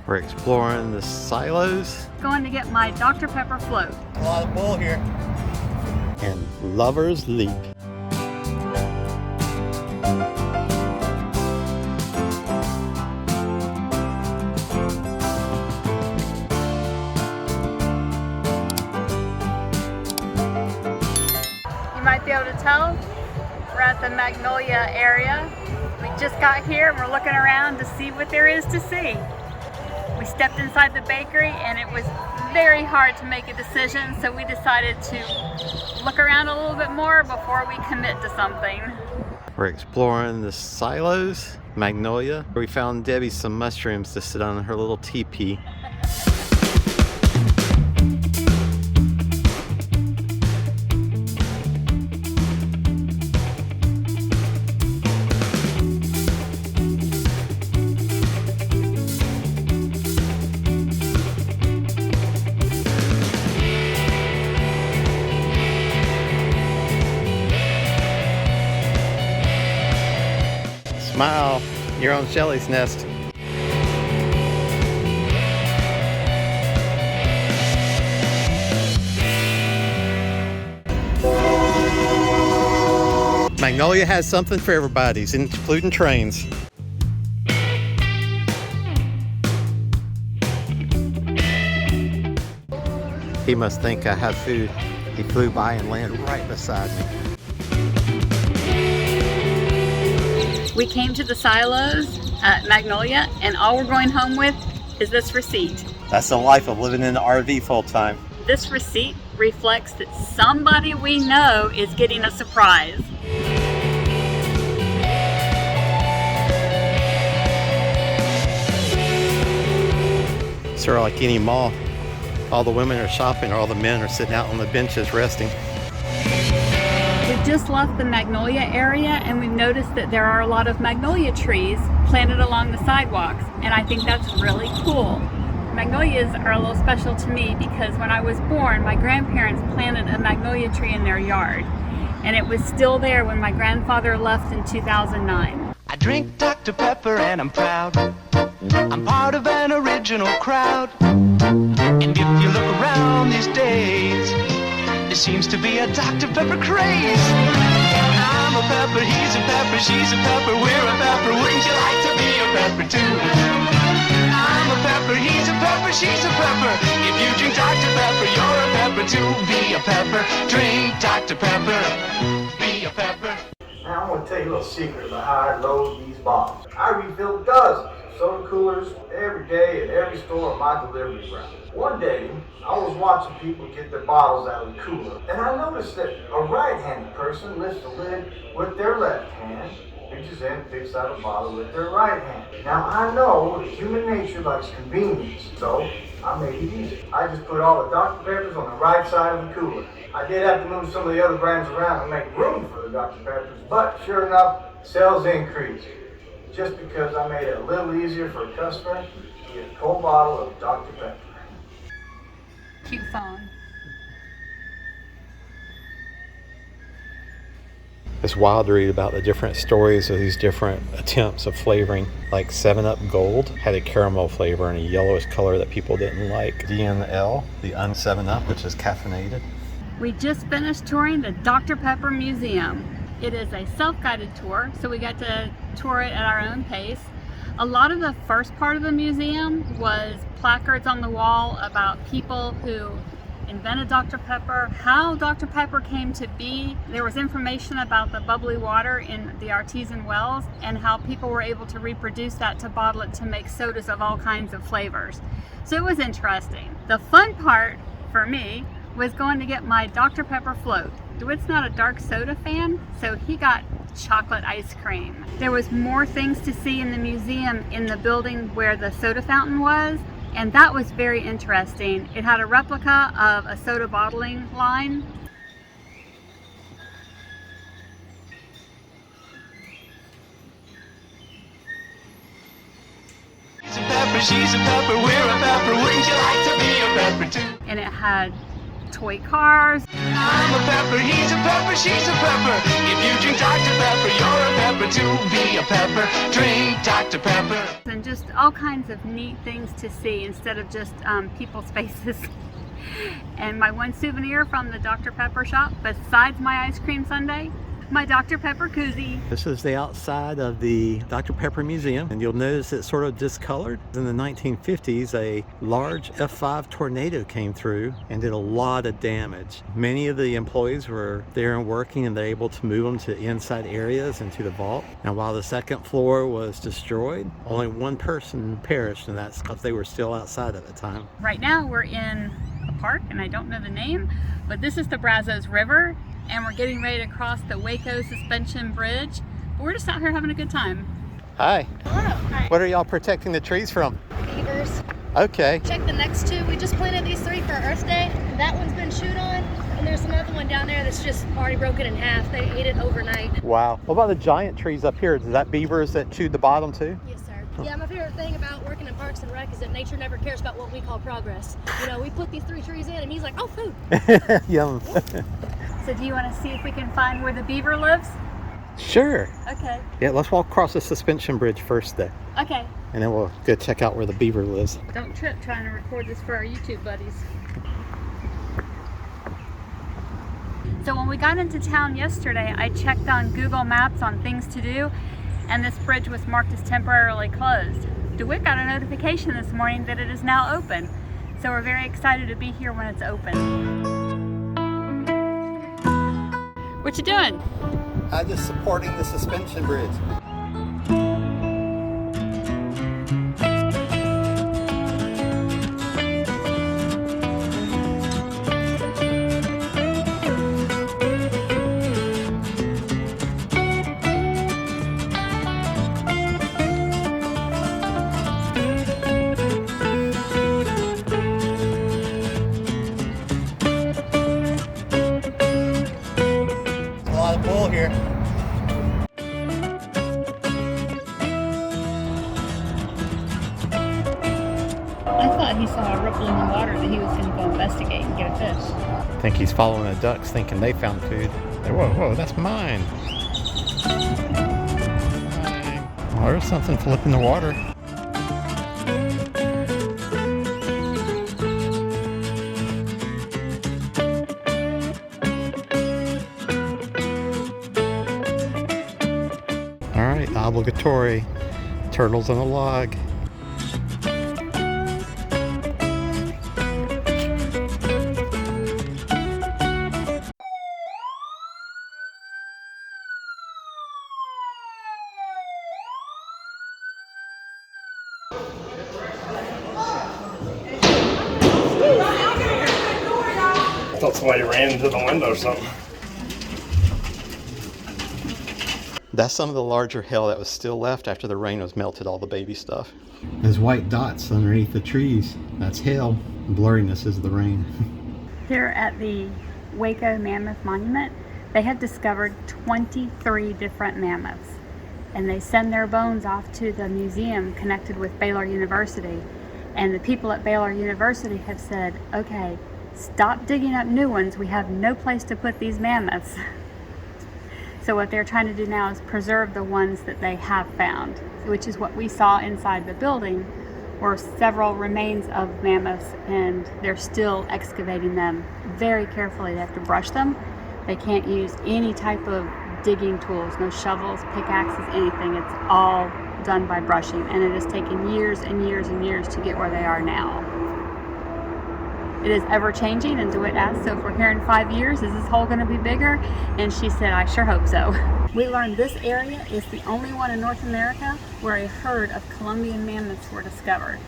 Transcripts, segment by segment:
We're exploring the silos. Going to get my Dr. Pepper float. A lot of bull here. And Lover's Leap. You might be able to tell we're at the Magnolia area. We just got here and we're looking around to see what there is to see. We stepped inside the bakery and it was very hard to make a decision, so we decided to look around a little bit more before we commit to something. We're exploring the silos, Magnolia. We found Debbie some mushrooms to sit on her little teepee. Smile, you're on Shelly's nest. Magnolia has something for everybody, including trains. He must think I have food. He flew by and landed right beside me. We came to the silos at Magnolia, and all we're going home with is this receipt. That's the life of living in the RV full time. This receipt reflects that somebody we know is getting a surprise. Sort of like any mall. All the women are shopping, or all the men are sitting out on the benches resting. We just left the Magnolia area and we've noticed that there are a lot of magnolia trees planted along the sidewalks, and I think that's really cool. Magnolias are a little special to me because when I was born, my grandparents planted a magnolia tree in their yard, and it was still there when my grandfather left in 2009. I drink Dr. Pepper and I'm proud. I'm part of an original crowd. And if you look around these days, there seems to be a Dr. Pepper craze. I'm a pepper, he's a pepper, she's a pepper, we're a pepper. Wouldn't you like to be a pepper too? I'm a pepper, he's a pepper, she's a pepper. If you drink Dr. Pepper, you're a pepper too. Be a pepper, drink Dr. Pepper, be a pepper. Now I'm going to tell you a little secret about how I load these bottles. I refill dozens of soda coolers every day at every store on my delivery route. One day, I was watching people get their bottles out of the cooler, and I noticed that a right-handed person lifts the lid with their left hand, reaches in and picks out a bottle with their right hand. Now I know that human nature likes convenience, so I made it easy. I just put all the Dr. Peppers on the right side of the cooler. I did have to move some of the other brands around and make room for the Dr. Peppers, but sure enough, sales increased. Just because I made it a little easier for a customer to get a cold bottle of Dr. Pepper. Cute phone. It's wild to read about the different stories of these different attempts of flavoring. Like 7-Up Gold had a caramel flavor and a yellowish color that people didn't like. DNL, the un-7-Up, which is caffeinated. We just finished touring the Dr. Pepper Museum. It is a self-guided tour, so we got to tour it at our own pace. A lot of the first part of the museum was placards on the wall about people who invented Dr. Pepper, how Dr. Pepper came to be. There was information about the bubbly water in the artesian wells and how people were able to reproduce that to bottle it to make sodas of all kinds of flavors. So it was interesting. The fun part for me was going to get my Dr. Pepper float. DeWitt's not a dark soda fan, so he got chocolate ice cream. There was more things to see in the museum in the building where the soda fountain was, and that was very interesting. It had a replica of a soda bottling line. He's a pepper, she's a pepper, we're a pepper. Wouldn't you like to be a pepper too? And it had toy cars. I'm a pepper, he's a pepper, she's a pepper. If you drink Dr. Pepper, you're a pepper too. Be a pepper, drink Dr. Pepper. And just all kinds of neat things to see instead of just people's faces. And my one souvenir from the Dr. Pepper shop, besides my ice cream sundae, my Dr. Pepper koozie. This is the outside of the Dr. Pepper Museum, and you'll notice it's sort of discolored. In the 1950s, a large F5 tornado came through and did a lot of damage. Many of the employees were there and working, and they're able to move them to inside areas and to the vault. And while the second floor was destroyed, only one person perished, and that's because they were still outside at the time. Right now we're in a park, and I don't know the name, but this is the Brazos River, and we're getting ready to cross the Waco Suspension Bridge. But we're just out here having a good time. Hi. Hello. Hi. What are y'all protecting the trees from? Beavers. Okay. Check the next two. We just planted these 3 for Earth Day. That one's been chewed on, and there's another one down there that's just already broken in half. They ate it overnight. Wow. What about the giant trees up here? Is that beavers that chewed the bottom too? Yes, sir. Yeah, my favorite thing about working in Parks and Rec is that nature never cares about what we call progress. You know, we put these 3 trees in, and he's like, oh, food. Yum. So do you want to see if we can find where the beaver lives? Sure. Okay. Yeah, let's walk across the suspension bridge first though. Okay. And then we'll go check out where the beaver lives. Don't trip trying to record this for our YouTube buddies. So when we got into town yesterday, I checked on Google Maps on things to do, and this bridge was marked as temporarily closed. DeWitt got a notification this morning that it is now open. So we're very excited to be here when it's open. What you doing? I'm just supporting the suspension bridge. Here. I thought he saw a ripple in the water that he was going to go investigate and get a fish. I think he's following the ducks thinking they found food. Whoa, whoa, that's mine. Oh, there's something flipping the water. Alright, obligatory turtles on a log. I thought somebody ran into the window or something. That's some of the larger hail that was still left after the rain was melted all the baby stuff. There's white dots underneath the trees. That's hail. The blurriness is the rain. Here at the Waco Mammoth Monument, they have discovered 23 different mammoths. And they send their bones off to the museum connected with Baylor University. And the people at Baylor University have said, okay, stop digging up new ones. We have no place to put these mammoths. So what they're trying to do now is preserve the ones that they have found, which is what we saw inside the building, were several remains of mammoths, and they're still excavating them very carefully. They have to brush them. They can't use any type of digging tools, no shovels, pickaxes, anything. It's all done by brushing, and it has taken years and years and years to get where they are now. It is ever changing, and DeWitt asked, so if we're here in 5 years, is this hole going to be bigger? And she said, I sure hope so. We learned this area is the only one in North America where a herd of Columbian mammoths were discovered.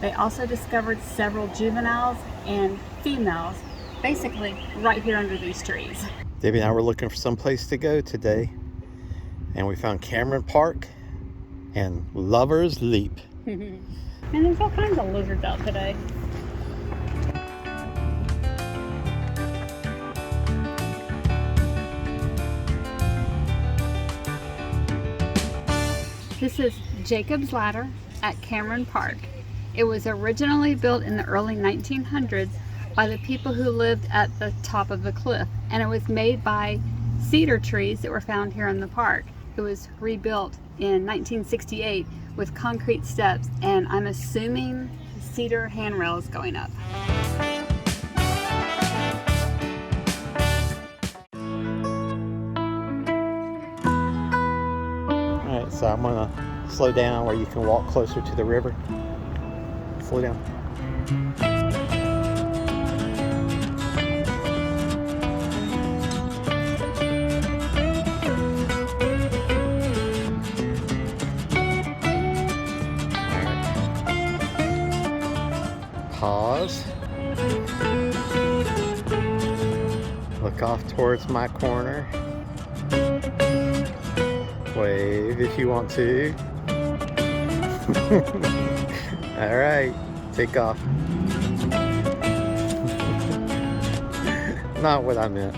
They also discovered several juveniles and females, basically right here under these trees. Debbie and I were looking for some place to go today, and we found Cameron Park and Lover's Leap. And there's all kinds of lizards out today. This is Jacob's Ladder at Cameron Park. It was originally built in the early 1900s by the people who lived at the top of the cliff, and it was made by cedar trees that were found here in the park. It was rebuilt in 1968 with concrete steps, and I'm assuming cedar handrails going up. Alright, so I'm gonna slow down where you can walk closer to the river. Slow down. Pause. Look off towards my corner. Wave if you want to. Alright, take off. Not what I meant.